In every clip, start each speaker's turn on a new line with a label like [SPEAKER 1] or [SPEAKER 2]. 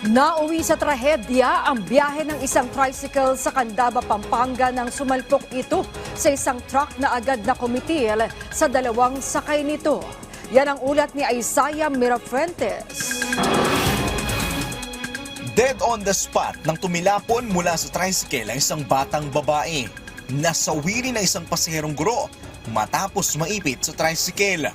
[SPEAKER 1] Nauwi sa trahedya ang biyahe ng isang tricycle sa Candaba, Pampanga nang sumalpok ito sa isang truck na agad na kumitil sa dalawang sakay nito. Yan ang ulat ni Isaiah Mirafuentes.
[SPEAKER 2] Dead on the spot nang tumilapon mula sa tricycle ang isang batang babae. Nasawi rin ang isang pasaherong guro matapos maipit sa tricycle.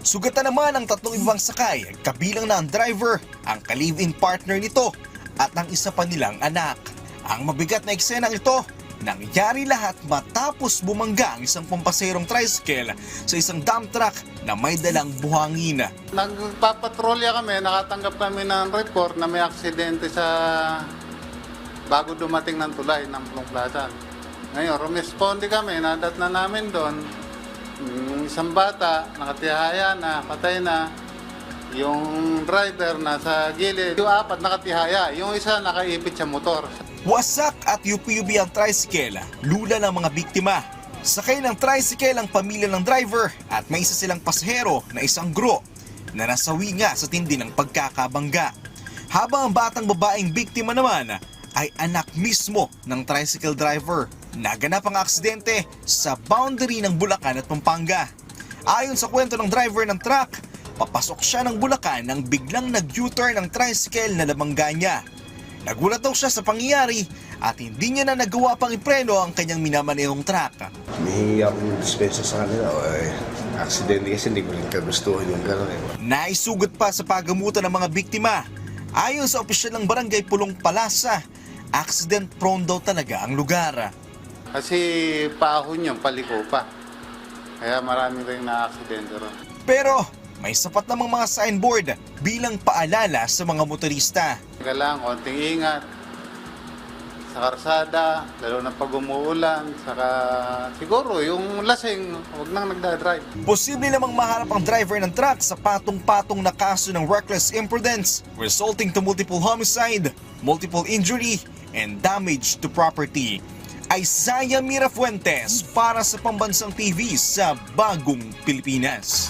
[SPEAKER 2] Sugatan naman ang tatlong ibang sakay, kabilang na ang driver, ang ka-live-in partner nito at ang isa pa nilang anak. Ang mabigat na eksenang ito, nangyari lahat matapos bumangga ang isang pampaserong tricycle sa isang dump truck na may dalang buhangin.
[SPEAKER 3] Nagpapatrolya kami, nakatanggap kami ng report na may aksidente sa bago dumating ng tulay ng Plong Plaza. Ngayon, rumesponde kami, nadat na namin doon. Yung isang bata, nakatihaya na, patay na. Yung driver nasa gilid. Yung apat nakatihaya, yung isa nakaipit sa motor.
[SPEAKER 2] Wasak at yupi-yupi ang tricycle, lula ng mga biktima. Sakay ng tricycle ang pamilya ng driver at may isa silang pasahero na isang guro na nasawi nga sa tindi ng pagkakabangga. Habang ang batang babaeng biktima naman ay anak mismo ng tricycle driver. Naganap ang aksidente sa boundary ng Bulacan at Pampanga. Ayon sa kwento ng driver ng truck, papasok siya ng Bulacan nang biglang nag-U-turn ang tricycle na nabangga niya. Nagulat daw siya sa pangyayari at hindi niya na nagawa pang ipreno ang kanyang minamanehong truck.
[SPEAKER 4] Humihingi akong dispensa sa kanila. Aksidente kasi hindi ko rin kagustuhan yung gano'n.
[SPEAKER 2] Naisugat pa sa pagamutan ng mga biktima. Ayon sa opisyal ng barangay Pulong Palasa, accident prone daw talaga ang lugar.
[SPEAKER 3] Kasi paahon yung paliko pa. Kaya marami rin na-aksidente ron.
[SPEAKER 2] Pero may sapat namang mga signboard bilang paalala sa mga motorista.
[SPEAKER 3] Kailangan konting ingat sa karsada, lalo na pag umuulan, saka siguro yung lasing, huwag nang nagdadrive.
[SPEAKER 2] Posible namang maharap ang driver ng truck sa patong-patong na kaso ng reckless imprudence resulting to multiple homicide, multiple injury, and damage to property. Isaiah Mirafuentes para sa Pambansang TV sa Bagong Pilipinas.